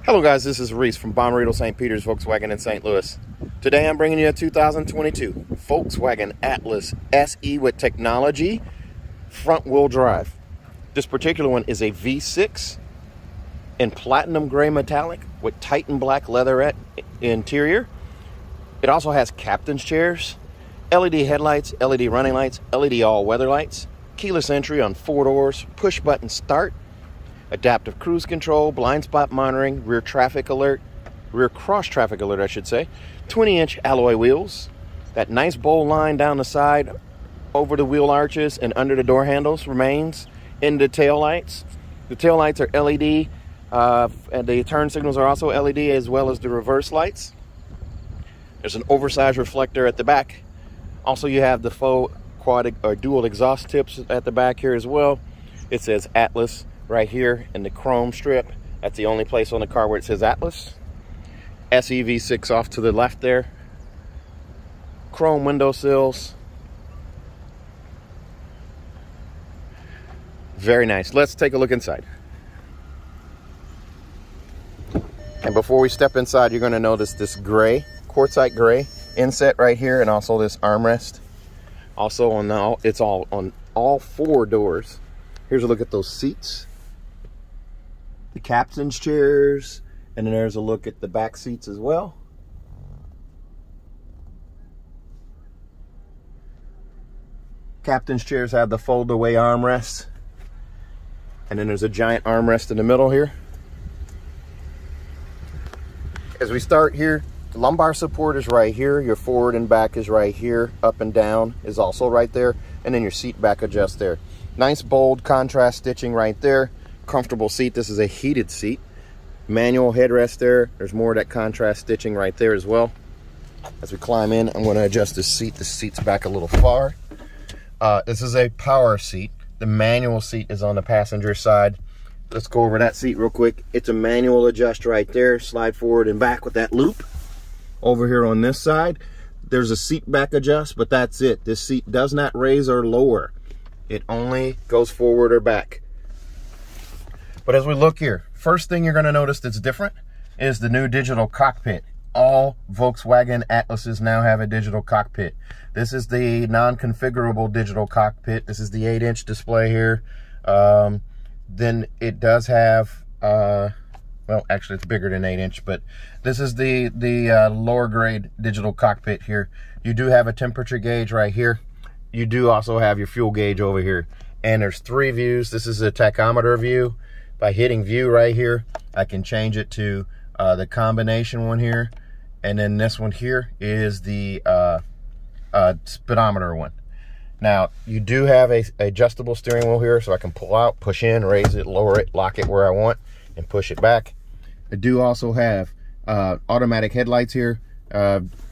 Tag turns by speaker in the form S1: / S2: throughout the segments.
S1: Hello guys, this is Reese from Bommarito St. Peter's Volkswagen in St. Louis. Today I'm bringing you a 2022 Volkswagen Atlas SE with technology, front wheel drive. This particular one is a V6 in platinum gray metallic with Titan black leatherette interior. It also has captain's chairs, LED headlights, LED running lights, LED all-weather lights, keyless entry on 4 doors, push button start, adaptive cruise control, blind spot monitoring, rear cross traffic alert I should say, 20-inch alloy wheels, that nice bowl line down the side over the wheel arches and under the door handles remains in the tail lights. The tail lights are LED, and the turn signals are also LED, as well as the reverse lights. There's an oversized reflector at the back. Also, you have the faux quad or dual exhaust tips at the back here as well. It says Atlas right here in the chrome strip. That's the only place on the car where it says Atlas. SEV6 off to the left there. Chrome window sills. Very nice. Let's take a look inside. And before we step inside, you're going to notice this gray, quartzite gray inset right here, and also this armrest. Also on it's all on all 4 doors. Here's a look at those seats. The captain's chairs, and then there's a look at the back seats as well. Captain's chairs have the fold-away armrests, and then there's a giant armrest in the middle here. As we start here, the lumbar support is right here, your forward and back is right here, up and down is also right there, and then your seat back adjust there. Nice bold contrast stitching right there. Comfortable seat. This is a heated seat. Manual headrest there. There's more of that contrast stitching right there as well. As we climb in, I'm going to adjust this seat. The seat's back a little far. This is a power seat. The manual seat is on the passenger side. Let's go over that seat real quick. It's a manual adjust right there. Slide forward and back with that loop. Over here on this side, there's a seat back adjust, but that's it. This seat does not raise or lower. It only goes forward or back. But as we look here, first thing you're going to notice that's different is the new digital cockpit. All Volkswagen Atlases now have a digital cockpit. This is the non-configurable digital cockpit. This is the 8-inch display here. Then it does have, well, actually it's bigger than 8-inch, but this is the lower grade digital cockpit here. You do have a temperature gauge right here. You do also have your fuel gauge over here. And there's 3 views. This is a tachometer view. By hitting view right here, I can change it to the combination one here. And then this one here is the speedometer one. Now, you do have a adjustable steering wheel here, so I can pull out, push in, raise it, lower it, lock it where I want, and push it back. I do also have automatic headlights here.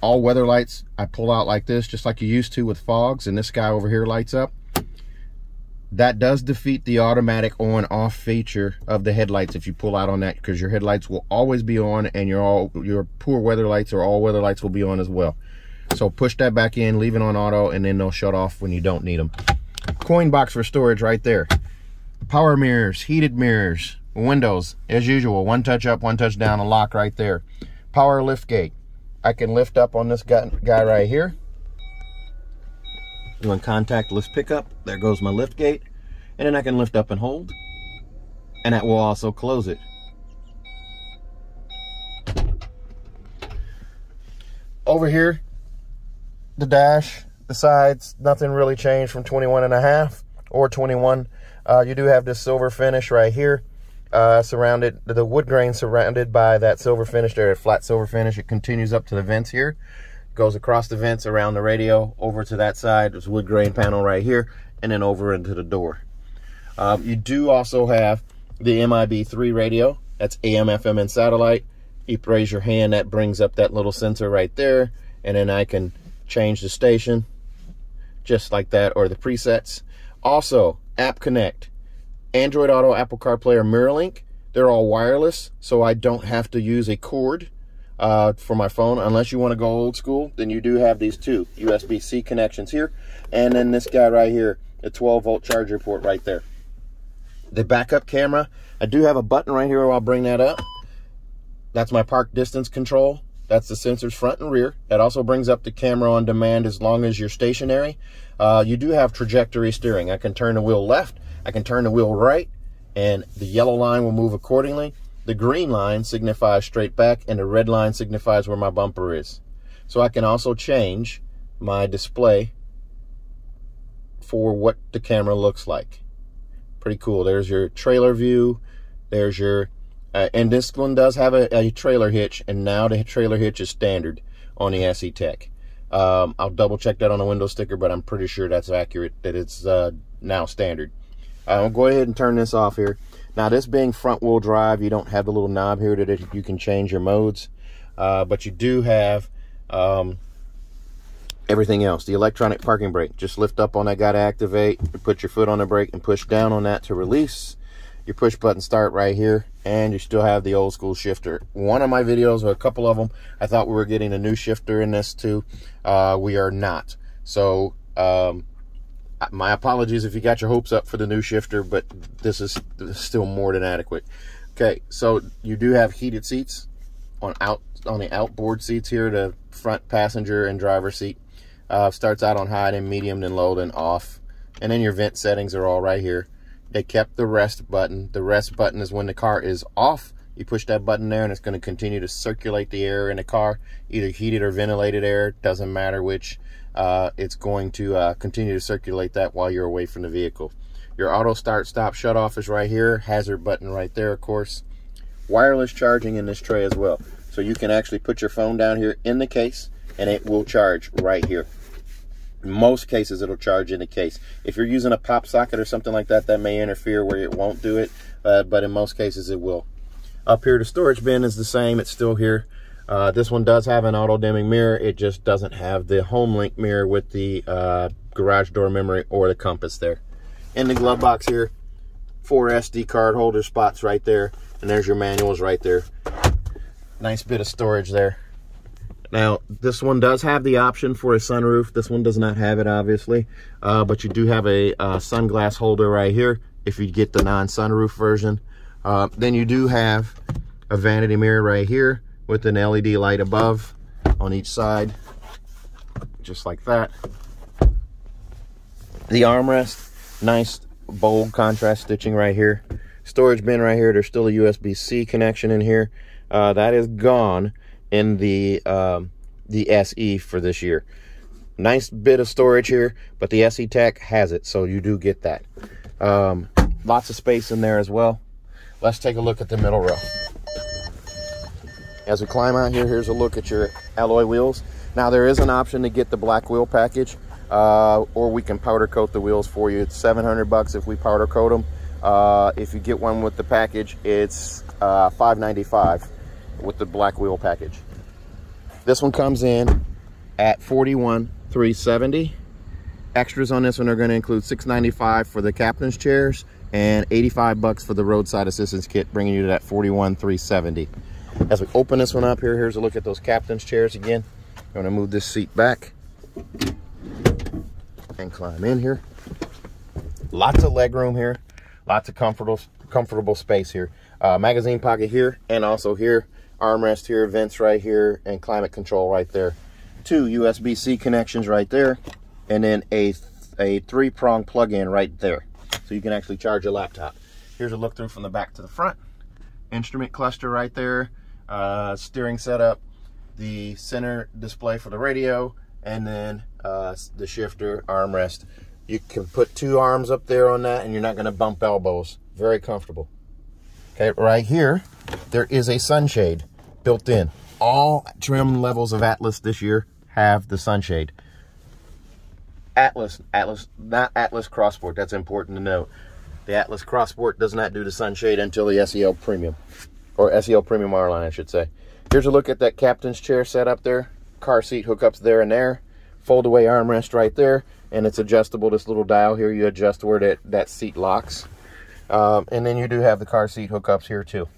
S1: All weather lights, I pull out like this, just like you used to with fogs, and this guy over here lights up. That does defeat the automatic on-off feature of the headlights if you pull out on that, because your headlights will always be on, and your poor weather lights or all weather lights will be on as well. So push that back in, leave it on auto, and then they'll shut off when you don't need them. Coin box for storage right there. Power mirrors, heated mirrors, windows as usual. 1 touch up, 1 touch down, a lock right there. Power lift gate. I can lift up on this guy right here. Doing contactless pickup. There goes my lift gate. And then I can lift up and hold. And that will also close it. Over here, the dash, the sides, nothing really changed from 21.5 or 21. You do have this silver finish right here. Surrounded, the wood grain surrounded by that silver finish there, a flat silver finish. It continues up to the vents here. Goes across the vents, around the radio, over to that side. There's a wood grain panel right here, and then over into the door. You do also have the MIB3 radio. That's AM, FM, and satellite. You raise your hand, that brings up that little sensor right there, and then I can change the station just like that, or the presets. Also, App Connect, Android Auto, Apple CarPlay, or MirrorLink. They're all wireless, so I don't have to use a cord for my phone. Unless you want to go old school, then you do have these 2 USB-C connections here, and then this guy right here, a 12-volt charger port right there. The backup camera, I do have a button right here where I'll bring that up. That's my park distance control. That's the sensors front and rear. That also brings up the camera on demand as long as you're stationary. You do have trajectory steering. I can turn the wheel left, I can turn the wheel right, and the yellow line will move accordingly. The green line signifies straight back, and the red line signifies where my bumper is. So I can also change my display for what the camera looks like. Pretty cool. There's your trailer view. There's your and this one does have a trailer hitch, and now the trailer hitch is standard on the SE Tech. I'll double check that on the window sticker, but I'm pretty sure that's accurate, that it's now standard. I'll go ahead and turn this off here. Now, this being front wheel drive, you don't have the little knob here that you can change your modes, but you do have everything else. The electronic parking brake, just lift up on that guy to activate, you put your foot on the brake and push down on that to release. Your push button start right here, and you still have the old school shifter. One of my videos, or a couple of them, I thought we were getting a new shifter in this too. We are not. So my apologies if you got your hopes up for the new shifter, but this is still more than adequate. Okay, so you do have heated seats on the outboard seats here, the front passenger and driver seat. Starts out on high, then medium, then low, then off. And then your vent settings are all right here. They kept the rest button. The rest button is when the car is off. You push that button there and it's going to continue to circulate the air in the car, either heated or ventilated air, doesn't matter which. It's going to continue to circulate that while you're away from the vehicle. Your auto start stop shut off is right here. Hazard button right there, of course. Wireless charging in this tray as well. So you can actually put your phone down here in the case and it will charge right here. In most cases, it'll charge in the case. If you're using a pop socket or something like that, that may interfere where it won't do it, but in most cases it will. Up here, the storage bin is the same. It's still here. This one does have an auto dimming mirror. It just doesn't have the home link mirror with the garage door memory or the compass there. In the glove box here, 4 SD card holder spots right there, and there's your manuals right there. Nice bit of storage there. Now, this one does have the option for a sunroof. This one does not have it, obviously, but you do have a sunglass holder right here if you get the non-sunroof version. Then you do have a vanity mirror right here with an LED light above on each side, just like that. The armrest, nice bold contrast stitching right here. Storage bin right here. There's still a USB-C connection in here. That is gone in the SE for this year. Nice bit of storage here, but the SE Tech has it, so you do get that. Lots of space in there as well. Let's take a look at the middle row. As we climb out here, here's a look at your alloy wheels. Now, there is an option to get the black wheel package, or we can powder coat the wheels for you. It's $700 if we powder coat them. If you get one with the package, it's $595 with the black wheel package. This one comes in at $41,370. Extras on this one are going to include $695 for the captain's chairs and $85 for the roadside assistance kit, bringing you to that $41,370. As we open this one up here, here's a look at those captain's chairs again. I'm going to move this seat back and climb in here. Lots of leg room here, lots of comfortable space here. Magazine pocket here and also here. Armrest here, vents right here, and climate control right there. 2 USB-C connections right there, and then a 3-prong plug-in right there, so you can actually charge your laptop. Here's a look through from the back to the front. Instrument cluster right there, steering setup, the center display for the radio, and then the shifter armrest. You can put 2 arms up there on that, and you're not going to bump elbows. Very comfortable. Okay, right here, there is a sunshade built in. All trim levels of Atlas this year have the sunshade. Atlas, not Atlas Crossport. That's important to note. The Atlas Crossport does not do the sunshade until the SEL Premium, or SEL Premium R-Line, I should say. Here's a look at that captain's chair set up there. Car seat hookups there and there. Fold away armrest right there, and it's adjustable. This little dial here, you adjust where that seat locks. And then you do have the car seat hookups here too.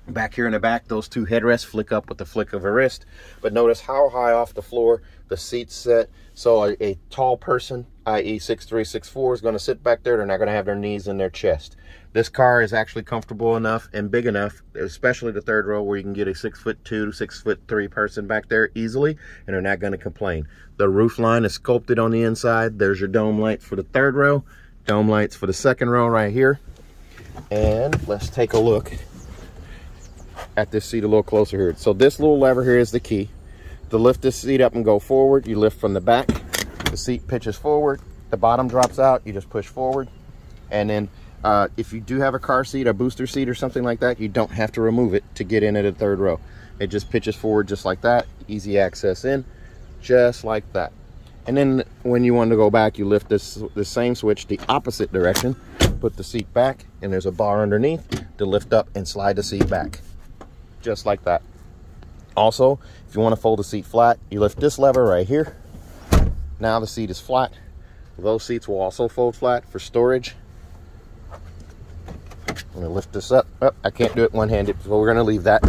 S1: Back here in the back, those 2 headrests flick up with the flick of a wrist. But notice how high off the floor the seat's set. So a tall person i.e. 6364, is going to sit back there. They're not going to have their knees in their chest. This car is actually comfortable enough and big enough, especially the third row, where you can get a 6'2", 6'3" person back there easily, and they're not going to complain. The roof line is sculpted on the inside. There's your dome lights for the third row, dome lights for the second row right here. And let's take a look at this seat a little closer here. So this little lever here is the key. To lift this seat up and go forward, you lift from the back. The seat pitches forward. The bottom drops out. You just push forward. And then if you do have a car seat, a booster seat or something like that, you don't have to remove it to get into the third row. It just pitches forward just like that. Easy access in, just like that. And then when you want to go back, you lift this same switch the opposite direction, put the seat back, and there's a bar underneath to lift up and slide the seat back, just like that. Also, if you want to fold the seat flat, you lift this lever right here. Now the seat is flat. Those seats will also fold flat for storage. I'm going to lift this up. Oh, I can't do it one-handed, so we're going to leave that.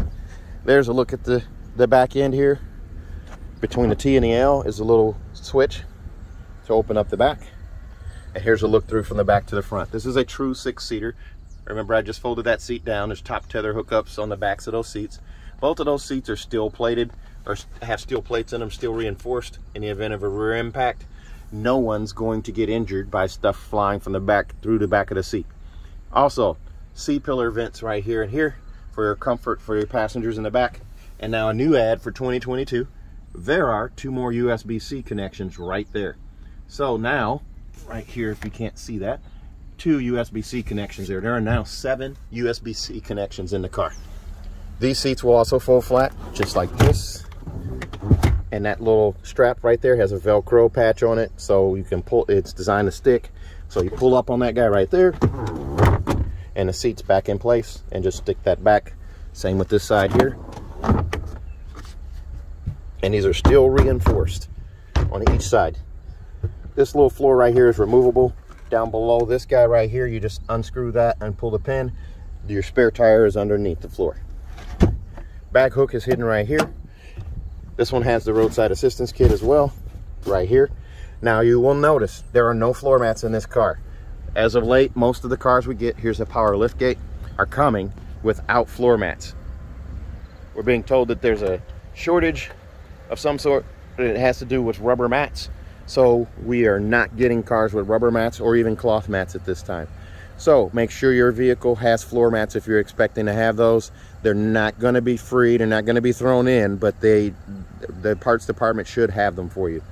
S1: There's a look at the back end here. Between the T and the L is a little switch to open up the back. And here's a look through from the back to the front. This is a true 6-seater. Remember, I just folded that seat down. There's top tether hookups on the backs of those seats. Both of those seats are steel plated, or have steel plates in them, steel reinforced. In the event of a rear impact, no one's going to get injured by stuff flying from the back through the back of the seat. Also, C-pillar vents right here and here for your comfort for your passengers in the back. And now a new ad for 2022. There are 2 more USB-C connections right there. So now, right here, if you can't see that, 2 USB-C connections there. There are now 7 USB-C connections in the car. These seats will also fold flat, just like this. And that little strap right there has a Velcro patch on it, so you can pull, it's designed to stick. So you pull up on that guy right there, and the seat's back in place, and just stick that back. Same with this side here. And these are still reinforced on each side. This little floor right here is removable. Down below this guy right here, you just unscrew that and pull the pin. Your spare tire is underneath the floor. Back hook is hidden right here. This one has the Roadside Assistance Kit as well, right here. Now you will notice there are no floor mats in this car. As of late, most of the cars we get, here's a power lift gate, are coming without floor mats. We're being told that there's a shortage of some sort. It has to do with rubber mats. So we are not getting cars with rubber mats or even cloth mats at this time. So make sure your vehicle has floor mats if you're expecting to have those. They're not going to be free, they're not going to be thrown in, but the parts department should have them for you.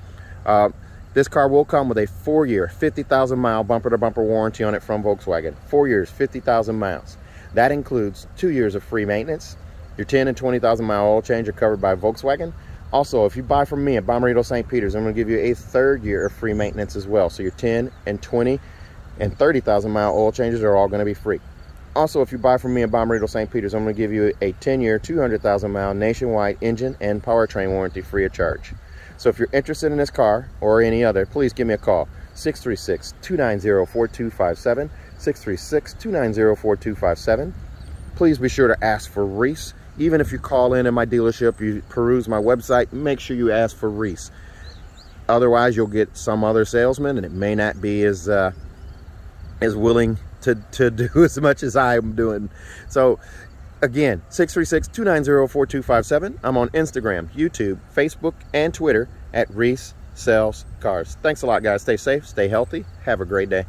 S1: This car will come with a 4-year, 50,000 mile bumper to bumper warranty on it from Volkswagen. 4 years, 50,000 miles. That includes 2 years of free maintenance. Your 10 and 20,000 mile oil change are covered by Volkswagen. Also, if you buy from me at Bommarito St. Peter's, I'm going to give you a 3rd year of free maintenance as well. So your 10 and 20 and 30,000 mile oil changes are all going to be free. Also, if you buy from me at Bommarito St. Peter's, I'm going to give you a 10-year, 200,000 mile nationwide engine and powertrain warranty free of charge. So if you're interested in this car or any other, please give me a call. 636-290-4257. 636-290-4257. Please be sure to ask for Reese. Even if you call in my dealership, you peruse my website, make sure you ask for Reese. Otherwise, you'll get some other salesman, and it may not be as willing to do as much as I'm doing. So again, 636-290-4257. I'm on Instagram, YouTube, Facebook, and Twitter at Reese Sells Cars. Thanks a lot, guys. Stay safe, stay healthy. Have a great day.